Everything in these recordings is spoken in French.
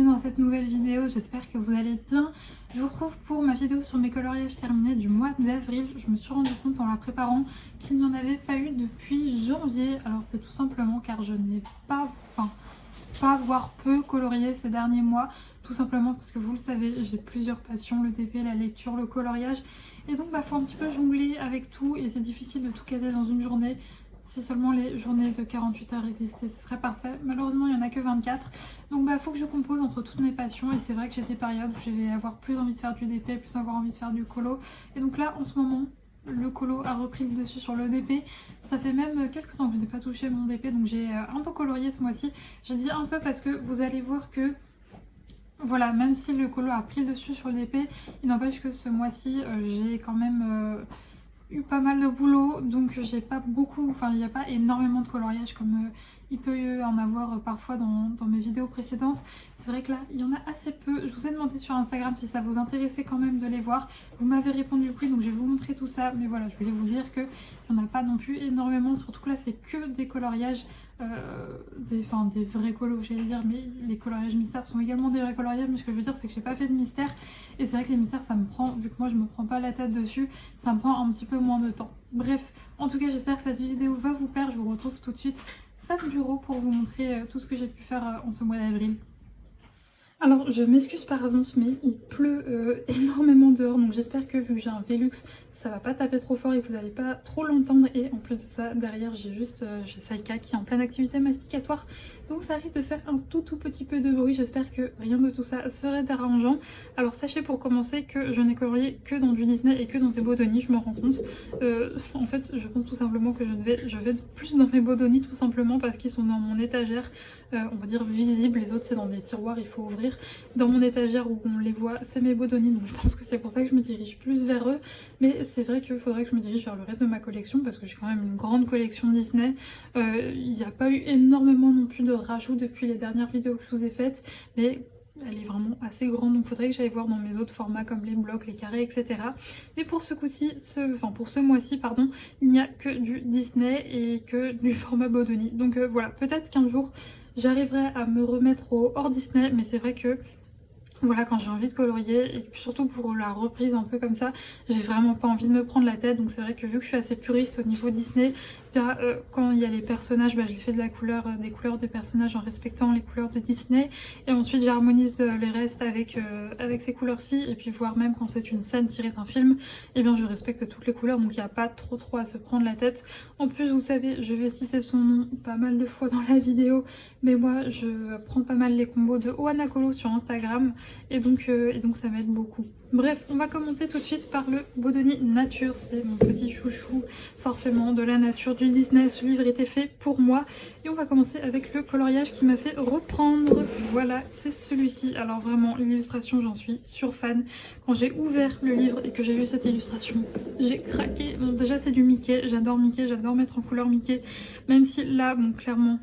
dans cette nouvelle vidéo, j'espère que vous allez bien. Je vous retrouve pour ma vidéo sur mes coloriages terminés du mois d'avril. Je me suis rendu compte en la préparant qu'il n'y en avait pas eu depuis janvier. Alors c'est tout simplement car je n'ai pas, voire peu colorié ces derniers mois. Tout simplement parce que vous le savez, j'ai plusieurs passions, le TP, la lecture, le coloriage. Et donc faut un petit peu jongler avec tout et c'est difficile de tout caser dans une journée. Si seulement les journées de 48 heures existaient, ce serait parfait. Malheureusement, il n'y en a que 24. Donc faut que je compose entre toutes mes passions. Et c'est vrai que j'ai des périodes où je vais avoir plus envie de faire du DP, plus avoir envie de faire du colo. Et donc là, en ce moment, le colo a repris le dessus sur le DP. Ça fait même quelques temps que je n'ai pas touché mon DP. Donc j'ai un peu colorié ce mois-ci. Je dis un peu parce que vous allez voir que... Voilà, même si le colo a pris le dessus sur le DP, il n'empêche que ce mois-ci, j'ai quand même... eu pas mal de boulot, donc j'ai pas beaucoup, il n'y a pas énormément de coloriage comme il peut y en avoir parfois dans mes vidéos précédentes. C'est vrai que là il y en a assez peu. Je vous ai demandé sur Instagram si ça vous intéressait quand même de les voir, vous m'avez répondu oui, donc je vais vous montrer tout ça, mais voilà, je voulais vous dire que il n'y en a pas non plus énormément, surtout que là c'est que des coloriages des vrais colos, j'allais dire, mais les coloriages mystères sont également des vrais coloriages, mais ce que je veux dire c'est que j'ai pas fait de mystère, et c'est vrai que les mystères ça me prend, vu que moi je me prends pas la tête dessus, ça me prend un petit peu moins de temps. Bref, en tout cas j'espère que cette vidéo va vous plaire, je vous retrouve tout de suite face bureau pour vous montrer tout ce que j'ai pu faire en ce mois d'avril. Alors je m'excuse par avance mais il pleut énormément dehors, donc j'espère que vu que j'ai un Velux ça va pas taper trop fort et que vous n'allez pas trop l'entendre. Et en plus de ça, derrière j'ai j'ai Saika qui est en pleine activité masticatoire, donc ça risque de faire un tout petit peu de bruit. J'espère que rien de tout ça serait dérangeant. Alors sachez pour commencer que je n'ai colorié que dans du Disney et que dans des Bodoni, je me rends compte. En fait je pense tout simplement que je vais plus dans mes Bodoni, tout simplement parce qu'ils sont dans mon étagère, on va dire visible. Les autres c'est dans des tiroirs, il faut ouvrir. Dans mon étagère où on les voit, c'est mes Bodoni, donc je pense que c'est pour ça que je me dirige plus vers eux. Mais c'est vrai qu'il faudrait que je me dirige vers le reste de ma collection parce que j'ai quand même une grande collection Disney. Il n'y a pas eu énormément non plus de rajouts depuis les dernières vidéos que je vous ai faites, mais elle est vraiment assez grande, donc il faudrait que j'aille voir dans mes autres formats comme les blocs, les carrés, etc. Mais pour ce coup-ci, pour ce mois-ci, pardon, il n'y a que du Disney et que du format Bodoni. Donc voilà, peut-être qu'un jour j'arriverai à me remettre au hors Disney, mais c'est vrai que voilà, quand j'ai envie de colorier, et surtout pour la reprise un peu comme ça, j'ai vraiment pas envie de me prendre la tête. Donc c'est vrai que vu que je suis assez puriste au niveau Disney, quand il y a les personnages, je les fais de la couleur, des couleurs des personnages en respectant les couleurs de Disney, et ensuite j'harmonise les restes avec ces couleurs-ci, et puis voire même quand c'est une scène tirée d'un film, et bien je respecte toutes les couleurs, donc il n'y a pas trop à se prendre la tête. En plus vous savez, je vais citer son nom pas mal de fois dans la vidéo, mais moi je prends pas mal les combos de Ohana Colo sur Instagram, et donc ça m'aide beaucoup. Bref, on va commencer tout de suite par le Bodoni Nature, c'est mon petit chouchou forcément de la nature du Disney. Ce livre était fait pour moi et on va commencer avec le coloriage qui m'a fait reprendre. Voilà, c'est celui-ci. Alors vraiment, l'illustration, j'en suis fan. Quand j'ai ouvert le livre et que j'ai vu cette illustration, j'ai craqué. Bon, déjà c'est du Mickey, j'adore mettre en couleur Mickey, même si là, bon, clairement,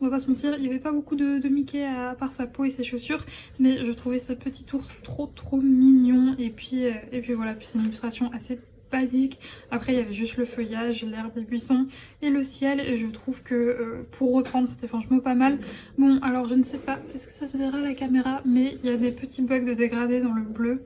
on va pas se mentir, il n'y avait pas beaucoup de Mickey à part sa peau et ses chaussures, mais je trouvais ce petit ours trop mignon. Et puis voilà, puis c'est une illustration assez basique. Après il y avait juste le feuillage, l'herbe, les buissons et le ciel, et je trouve que pour reprendre c'était franchement pas mal. Bon, alors je ne sais pas, est-ce que ça se verra à la caméra, mais il y a des petits bugs de dégradé dans le bleu.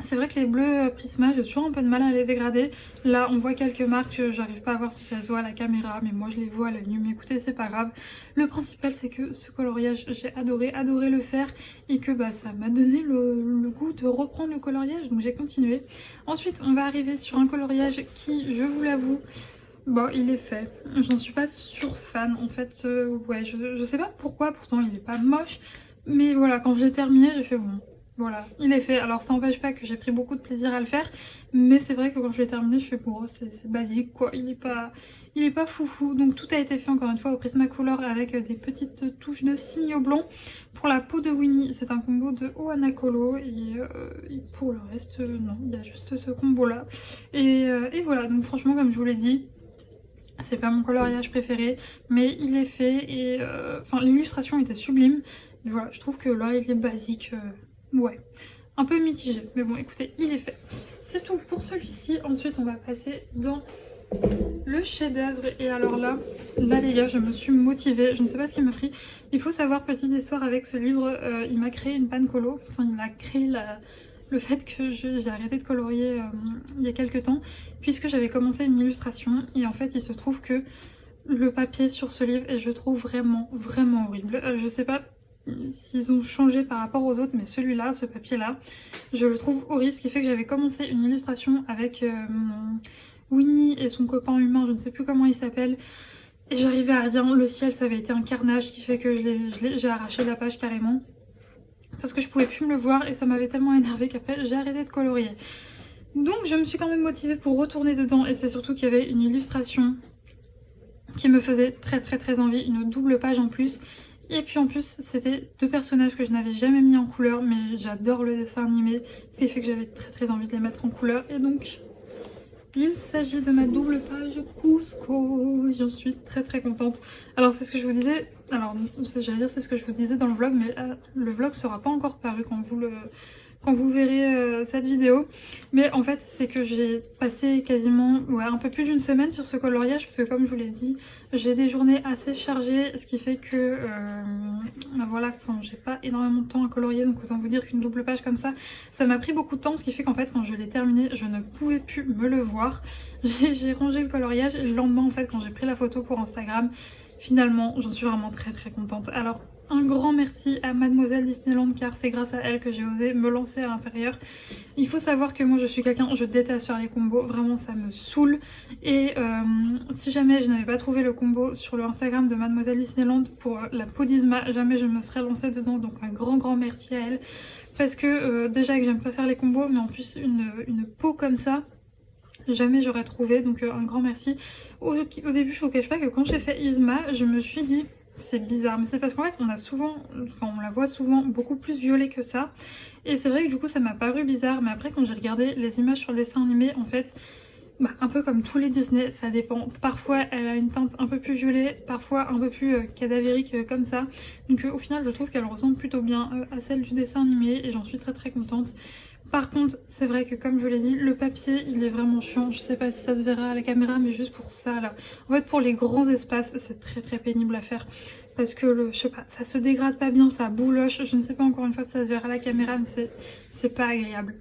C'est vrai que les bleus Prisma, j'ai toujours un peu de mal à les dégrader. Là, on voit quelques marques, j'arrive pas à voir si ça se voit à la caméra, mais moi je les vois à l'œil nu. Mais écoutez, c'est pas grave. Le principal, c'est que ce coloriage, j'ai adoré le faire, et que ça m'a donné le goût de reprendre le coloriage, donc j'ai continué. Ensuite, on va arriver sur un coloriage qui, je vous l'avoue, bon, il est fait. J'en suis pas fan en fait. Ouais, je sais pas pourquoi, pourtant il est pas moche. Mais voilà, quand j'ai terminé, j'ai fait bon. Voilà, il est fait. Alors ça n'empêche pas que j'ai pris beaucoup de plaisir à le faire, mais c'est vrai que quand je l'ai terminé, je fais bon, c'est basique quoi, il est pas foufou. Donc tout a été fait encore une fois au Prismacolor avec des petites touches de signe blanc. Pour la peau de Winnie, c'est un combo de Ohana Colo, et pour le reste, non, il y a juste ce combo là. Et voilà, donc franchement comme je vous l'ai dit, c'est pas mon coloriage préféré, mais il est fait, et l'illustration était sublime. Mais voilà, je trouve que là il est basique. Ouais, un peu mitigé, mais bon écoutez, il est fait. C'est tout pour celui-ci. Ensuite on va passer dans Le chef-d'œuvre. Et alors là les gars, je me suis motivée, je ne sais pas ce qui m'a pris. Il faut savoir, petite histoire avec ce livre, il m'a créé une panne colo, enfin il m'a créé le fait que j'ai arrêté de colorier il y a quelques temps, puisque j'avais commencé une illustration, et en fait il se trouve que le papier sur ce livre est, je trouve, vraiment horrible. Je sais pas s'ils ont changé par rapport aux autres, mais celui-là, ce papier-là, je le trouve horrible, ce qui fait que j'avais commencé une illustration avec Winnie et son copain humain, je ne sais plus comment il s'appelle, et j'arrivais à rien. Le ciel, ça avait été un carnage, qui fait que j'ai arraché la page carrément, parce que je pouvais plus me le voir, et ça m'avait tellement énervé qu'après j'ai arrêté de colorier. Donc je me suis quand même motivée pour retourner dedans, et c'est surtout qu'il y avait une illustration qui me faisait très envie, une double page en plus. Et puis en plus c'était deux personnages que je n'avais jamais mis en couleur, mais j'adore le dessin animé, ce qui fait que j'avais très envie de les mettre en couleur. Et donc il s'agit de ma double page Cusco, j'en suis très contente. Alors c'est ce que je vous disais, alors j'allais dire c'est ce que je vous disais dans le vlog, mais le vlog sera pas encore paru quand vous verrez cette vidéo. Mais en fait c'est que j'ai passé quasiment un peu plus d'une semaine sur ce coloriage, parce que comme je vous l'ai dit, j'ai des journées assez chargées, ce qui fait que voilà, j'ai pas énormément de temps à colorier, donc autant vous dire qu'une double page comme ça m'a pris beaucoup de temps, ce qui fait qu'en fait quand je l'ai terminé je ne pouvais plus me le voir. J'ai rangé le coloriage, et le lendemain en fait quand j'ai pris la photo pour Instagram, finalement j'en suis vraiment très contente. Alors un grand merci à Mademoiselle Disneyland, car c'est grâce à elle que j'ai osé me lancer à l'intérieur. Il faut savoir que moi je suis quelqu'un, je déteste faire les combos, vraiment ça me saoule. Et si jamais je n'avais pas trouvé le combo sur le Instagram de Mademoiselle Disneyland pour la peau d'Yzma, jamais je me serais lancée dedans, donc un grand merci à elle. Parce que déjà que j'aime pas faire les combos, mais en plus une peau comme ça, jamais j'aurais trouvé, donc un grand merci. Au début je vous cache pas que quand j'ai fait Yzma, je me suis dit c'est bizarre, mais c'est parce qu'en fait on la voit souvent beaucoup plus violet que ça, et c'est vrai que du coup ça m'a paru bizarre, mais après quand j'ai regardé les images sur le dessin animé, en fait un peu comme tous les Disney, ça dépend. Parfois elle a une teinte un peu plus violet, parfois un peu plus cadavérique comme ça, donc au final je trouve qu'elle ressemble plutôt bien à celle du dessin animé, et j'en suis très contente. Par contre, c'est vrai que comme je l'ai dit, le papier il est vraiment chiant. Je sais pas si ça se verra à la caméra, mais juste pour ça là. En fait, pour les grands espaces, c'est très pénible à faire. Parce que je sais pas, ça se dégrade pas bien, ça bouloche. Je ne sais pas encore une fois si ça se verra à la caméra, mais c'est pas agréable.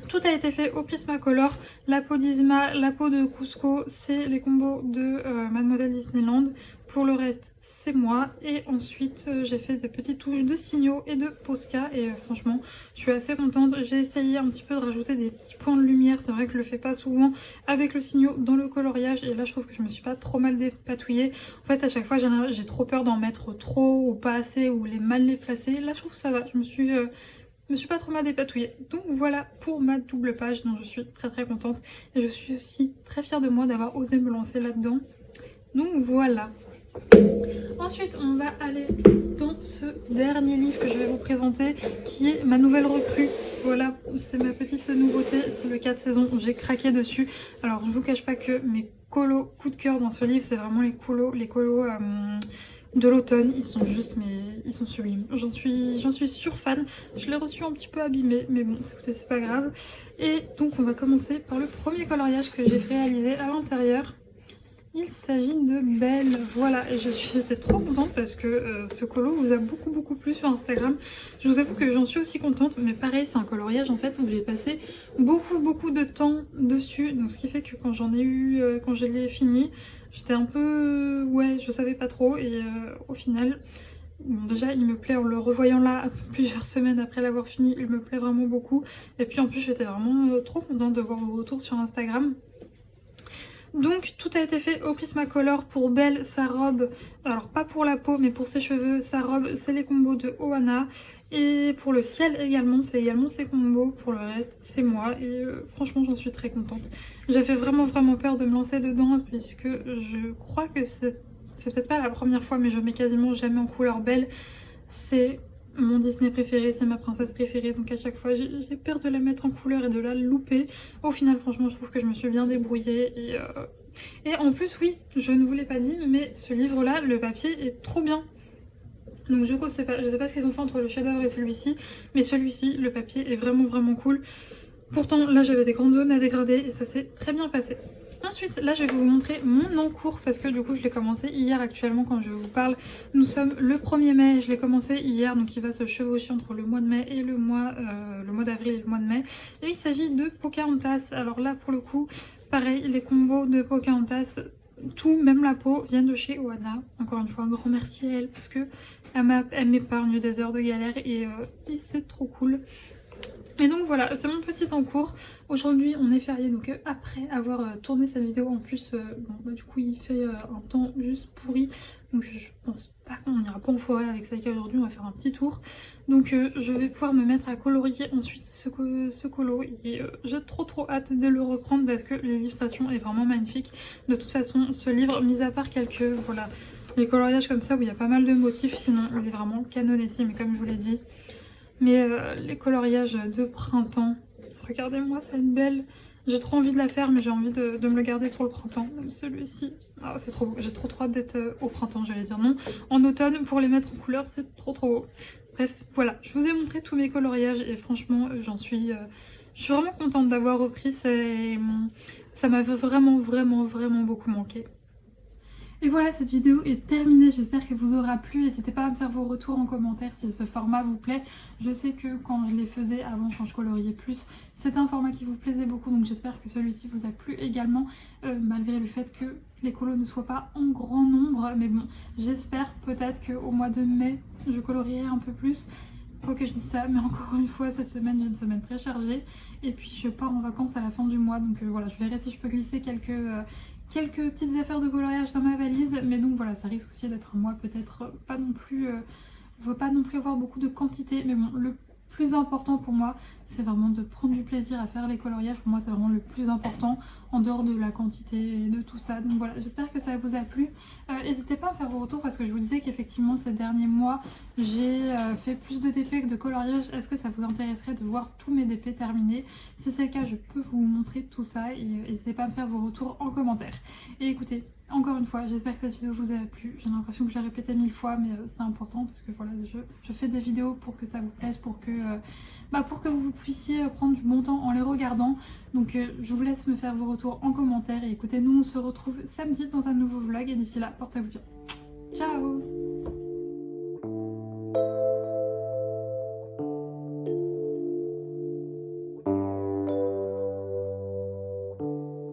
Tout a été fait au Prismacolor, la peau d'Yzma, la peau de Cusco, c'est les combos de Mademoiselle Disneyland. Pour le reste, c'est moi. Et ensuite, j'ai fait des petites touches de signaux et de Posca. Et franchement, je suis assez contente. J'ai essayé un petit peu de rajouter des petits points de lumière. C'est vrai que je le fais pas souvent avec le signaux dans le coloriage. Et là, je trouve que je me suis pas trop mal dépatouillée. En fait, à chaque fois, j'ai trop peur d'en mettre trop ou pas assez, ou mal les placer. Là, je trouve que ça va. Je me suis pas trop mal dépatouillée. Donc voilà pour ma double page, dont je suis très contente. Et je suis aussi très fière de moi d'avoir osé me lancer là-dedans. Donc voilà. Ensuite on va aller dans ce dernier livre que je vais vous présenter, qui est ma nouvelle recrue. Voilà, c'est ma petite nouveauté, c'est le 4 saisons, j'ai craqué dessus. Alors je vous cache pas que mes colos coup de cœur dans ce livre, c'est vraiment les colos de l'automne. Ils sont juste, mais ils sont sublimes. J'en suis fan. Je l'ai reçu un petit peu abîmé, mais bon, écoutez, c'est pas grave. Et donc on va commencer par le premier coloriage que j'ai réalisé à l'intérieur. Il s'agit de Belle, voilà, et j'étais trop contente parce que ce colo vous a beaucoup plu sur Instagram. Je vous avoue que j'en suis aussi contente, mais pareil, c'est un coloriage en fait où j'ai passé beaucoup de temps dessus, donc ce qui fait que quand quand je l'ai fini, j'étais un peu, je savais pas trop, et au final, bon, déjà il me plaît en le revoyant là plusieurs semaines après l'avoir fini, il me plaît vraiment beaucoup, et puis en plus j'étais vraiment trop contente de voir vos retours sur Instagram. Donc tout a été fait au Prismacolor. Pour Belle, sa robe, alors pas pour la peau mais pour ses cheveux, sa robe c'est les combos de Ohana. Et pour le ciel également, c'est également ses combos. Pour le reste c'est moi, et franchement j'en suis très contente. J'avais vraiment peur de me lancer dedans, puisque je crois que c'est peut-être pas la première fois, mais je mets quasiment jamais en couleur Belle. C'est mon Disney préféré, c'est ma princesse préférée, donc à chaque fois j'ai peur de la mettre en couleur et de la louper. Au final franchement je trouve que je me suis bien débrouillée, et en plus oui, je ne vous l'ai pas dit, mais ce livre là, le papier est trop bien. Donc je sais pas ce qu'ils ont fait entre le chef-d'œuvre et celui-ci, mais celui-ci, le papier est vraiment cool. Pourtant là j'avais des grandes zones à dégrader et ça s'est très bien passé. Ensuite, là je vais vous montrer mon encours parce que du coup je l'ai commencé hier. Actuellement quand je vous parle, nous sommes le 1er mai, je l'ai commencé hier, donc il va se chevaucher entre le mois de mai et le mois d'avril et le mois de mai. Et il s'agit de Pocahontas. Alors là pour le coup, pareil, les combos de Pocahontas, tout, même la peau, viennent de chez Oana. Encore une fois, un grand merci à elle parce que elle m'épargne des heures de galère et c'est trop cool. Et donc voilà, c'est mon petit encours. Aujourd'hui on est férié, donc après avoir tourné cette vidéo, en plus bon, bah, du coup il fait un temps juste pourri, donc je pense pas qu'on ira pas en forêt avec Saïka aujourd'hui, on va faire un petit tour. Donc je vais pouvoir me mettre à colorier ensuite ce colo et j'ai trop hâte de le reprendre parce que l'illustration est vraiment magnifique. De toute façon ce livre, mis à part quelques voilà, les coloriages comme ça où il y a pas mal de motifs, sinon il est vraiment canonissime. Et comme je vous l'ai dit, mais les coloriages de printemps, regardez-moi cette belle, j'ai trop envie de la faire mais j'ai envie de me le garder pour le printemps, même celui-ci. Ah, c'est trop beau, j'ai trop hâte d'être au printemps, j'allais dire non, en automne pour les mettre en couleur, c'est trop beau. Bref, voilà, je vous ai montré tous mes coloriages et franchement je suis vraiment contente d'avoir repris, ça m'avait vraiment beaucoup manqué. Et voilà, cette vidéo est terminée, j'espère qu'elle vous aura plu. N'hésitez pas à me faire vos retours en commentaire si ce format vous plaît. Je sais que quand je les faisais avant, quand je coloriais plus, c'était un format qui vous plaisait beaucoup, donc j'espère que celui-ci vous a plu également, malgré le fait que les colos ne soient pas en grand nombre. Mais bon, j'espère peut-être qu'au mois de mai, je colorierai un peu plus. Quoi que je dise ça, mais encore une fois, cette semaine, j'ai une semaine très chargée. Et puis je pars en vacances à la fin du mois, donc voilà, je verrai si je peux glisser quelques petites affaires de coloriage dans ma valise, mais donc voilà, ça risque aussi d'être un mois peut-être pas non plus avoir beaucoup de quantité, mais bon, le plus important pour moi c'est vraiment de prendre du plaisir à faire les coloriages. Pour moi c'est vraiment le plus important en dehors de la quantité et de tout ça. Donc voilà, j'espère que ça vous a plu. N'hésitez pas à me faire vos retours parce que je vous disais qu'effectivement ces derniers mois j'ai fait plus de DP que de coloriage. Est-ce que ça vous intéresserait de voir tous mes DP terminés? Si c'est le cas, je peux vous montrer tout ça et n'hésitez pas à me faire vos retours en commentaire. Et écoutez, encore une fois, j'espère que cette vidéo vous a plu. J'ai l'impression que je l'ai répété 1000 fois, mais c'est important parce que voilà, je fais des vidéos pour que ça vous plaise, pour que vous puissiez prendre du bon temps en les regardant. Donc je vous laisse me faire vos retours en commentaire. Et écoutez, nous on se retrouve samedi dans un nouveau vlog et d'ici là, portez-vous bien. Ciao!